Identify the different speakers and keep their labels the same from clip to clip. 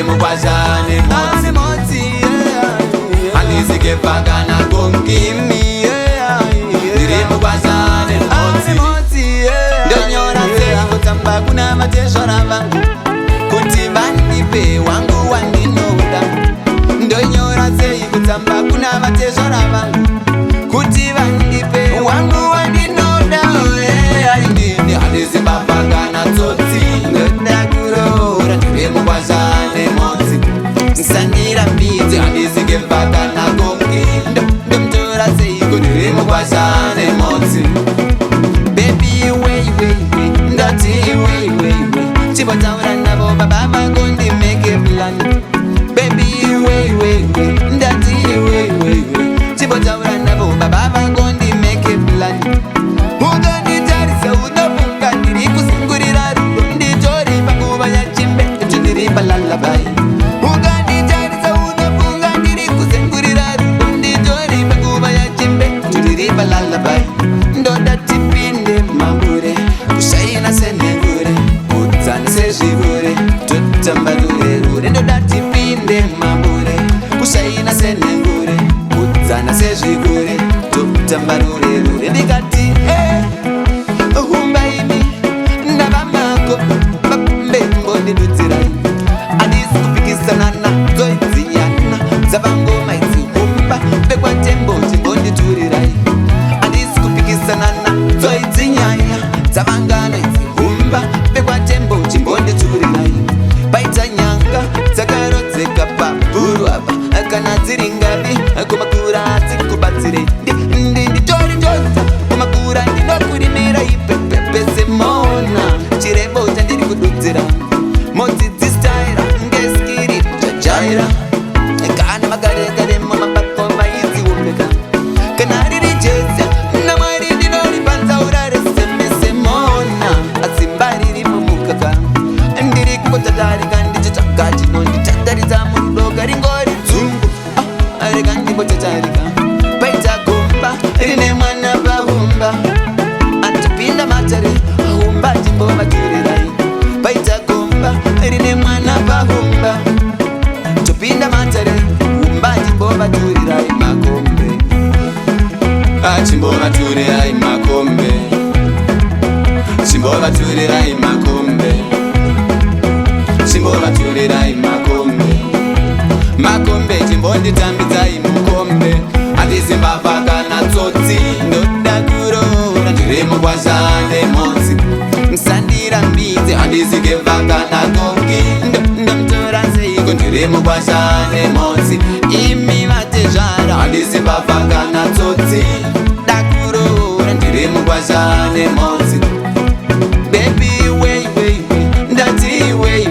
Speaker 1: mukwashane motsi andizike pakana konkimi ndiri mukwashane motsi ndonyora sei kutamba kuna mateshora vangu kuti vandipe wangu wandinoda ndonyora sei kutamba kuna mateshora vangu kuti vandipe wangu wandinoda indini handiziba pakana tsotsi ndoda kuroora ndiri mukwashane motsi nsandira mbidzi handizike pakana kongi ndomtora seiko ndiri mukwashane motsi baby wei ndati wei chibotaura navo baba vako ndimeke plan baby wei ndati wei chibotaura navo baba vako ndimeke plan unganitarisa unofunga ndiri kusungurira rudo nditori panguva yachimbe ndiri palalabai unganitarisa unofunga ndiri kusungurira rudo nditori panguva yachimbe ndiri palalabai ndoda tipinde mambure kushaina senengure kudzana sezvigure totamba rurerure ndoda tipinde mambure kushaina senengure kudzana sezvigure totamba rurerure ndikati humbaimi ndavamako mbembondidudzirai handisi kupikisana nadzo idzinyana dzavangoma idzihumba vekwatembo chimbonditurirai handisi kupikisana nadzo idzinyanya dzavangana idzihumba vekwatembo chimbonditurirai paita nyanga dzakarodzeka pabhuru apa kana dziri ngavi kumakura dzikubatsire nditori ndoza kumakura ndinokurimira ipepepese mona chirembo chandiri kududzira modzidzistaira ngeskiri chajaira kana magaregaremo mabakova idziumbeka kana riri jeza namwari ndinoripanzaura resemese mona asimba riri mumukaka ndiri kungotatarika ndichitsvaga chinonditataridza murudoga ringori dzungu rega ndimbotatarika paita gomba rine mwana pahumba atopinda matare humba timbovajurirai paita gomba rine mwana pahumba topinda matare humba timbovajurirai makombe chimbovajurirai makombe chimbovajurirai makombe chimbovajurirai makombe makombe chimbonditambidzai mukombe handizimbavakana tsotsi ndoda kuroora ndiri mukwashane motsi msandira mbidzi handizike vakana kongi ndomtora seiko ndiri mukwashane motsi imi vatezvara handizimbavakana tsotsi da kuroora ndiri mukwashane motsi baby wei ndati wei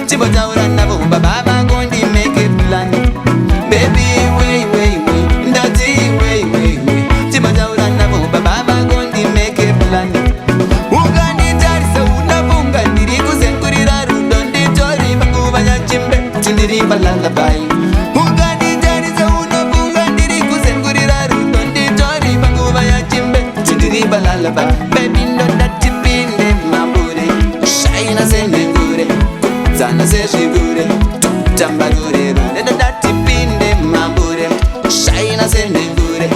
Speaker 1: chibotaura navo baba vako ndimeke plan baby wei ndati wei chibotaura navo baba vako ndimeke plan unganitarisa unafunga ndiri kuzenkurira rudo nditori panguva yachimbe tindiri palalabai unganitarisa unafunga ndiri kuzenkurira rudo nditori panguva yachimbe tindiri palalabai baby ndoda tipinde mambure shaina senengure kudzana sezvigure totamba rurerure ndoda tipinde mambure shaina senengure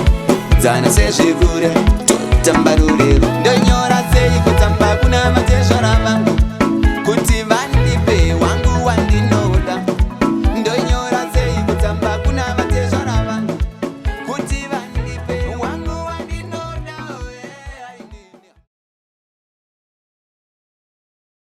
Speaker 1: kudzana sezvigure totamba rurerure ndonyora sei kutamba kuna